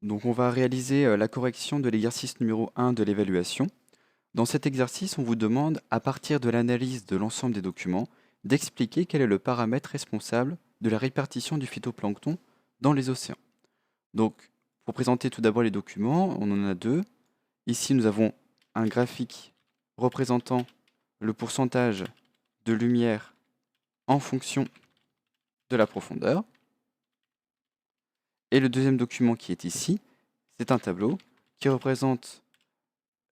Donc on va réaliser la correction de l'exercice numéro 1 de l'évaluation. Dans cet exercice, on vous demande, à partir de l'analyse de l'ensemble des documents, d'expliquer quel est le paramètre responsable de la répartition du phytoplancton dans les océans. Donc, pour présenter tout d'abord les documents, on en a deux. Ici, nous avons un graphique représentant le pourcentage de lumière en fonction de la profondeur. Et le deuxième document qui est ici, c'est un tableau qui représente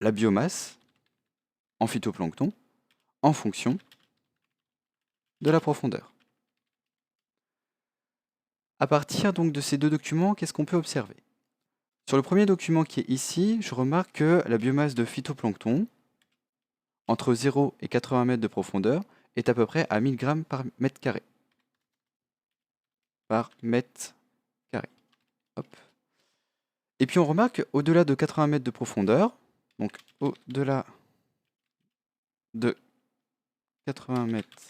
la biomasse en phytoplancton en fonction de la profondeur. À partir donc de ces deux documents, qu'est-ce qu'on peut observer? Sur le premier document qui est ici, je remarque que la biomasse de phytoplancton, entre 0 et 80 mètres de profondeur, est à peu près à 1000 grammes par mètre carré. Hop. Et puis on remarque au-delà de 80 mètres de profondeur, donc au-delà de 80 mètres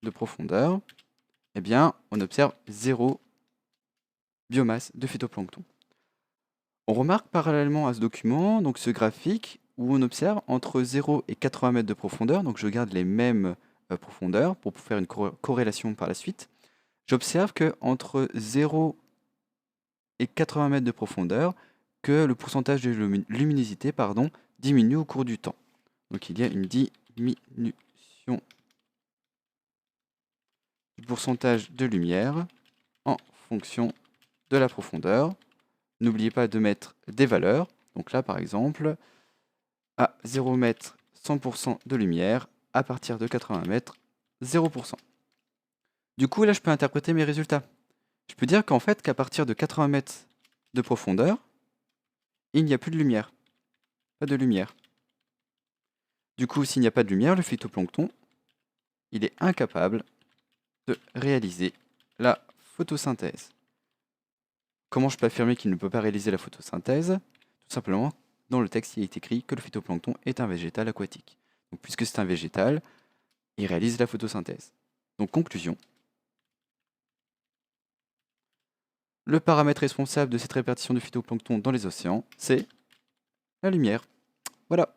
de profondeur, eh bien, on observe 0 biomasse de phytoplancton. On remarque parallèlement à ce document, donc ce graphique, où on observe entre 0 et 80 mètres de profondeur, donc je garde les mêmes profondeurs pour faire une corrélation par la suite. J'observe que entre 0 et 80 mètres de profondeur, que le pourcentage de luminosité diminue au cours du temps. Donc il y a une diminution du pourcentage de lumière en fonction de la profondeur. N'oubliez pas de mettre des valeurs. Donc là, par exemple, à 0 mètres, 100% de lumière. À partir de 80 mètres, 0%. Du coup, là, je peux interpréter mes résultats. Je peux dire qu'en fait, qu'à partir de 80 mètres de profondeur, il n'y a plus de lumière. Pas de lumière. Du coup, s'il n'y a pas de lumière, le phytoplancton, il est incapable de réaliser la photosynthèse. Comment je peux affirmer qu'il ne peut pas réaliser la photosynthèse? Tout simplement, dans le texte, il est écrit que le phytoplancton est un végétal aquatique. Donc, puisque c'est un végétal, il réalise la photosynthèse. Donc, conclusion. Le paramètre responsable de cette répartition du phytoplancton dans les océans, c'est la lumière. Voilà.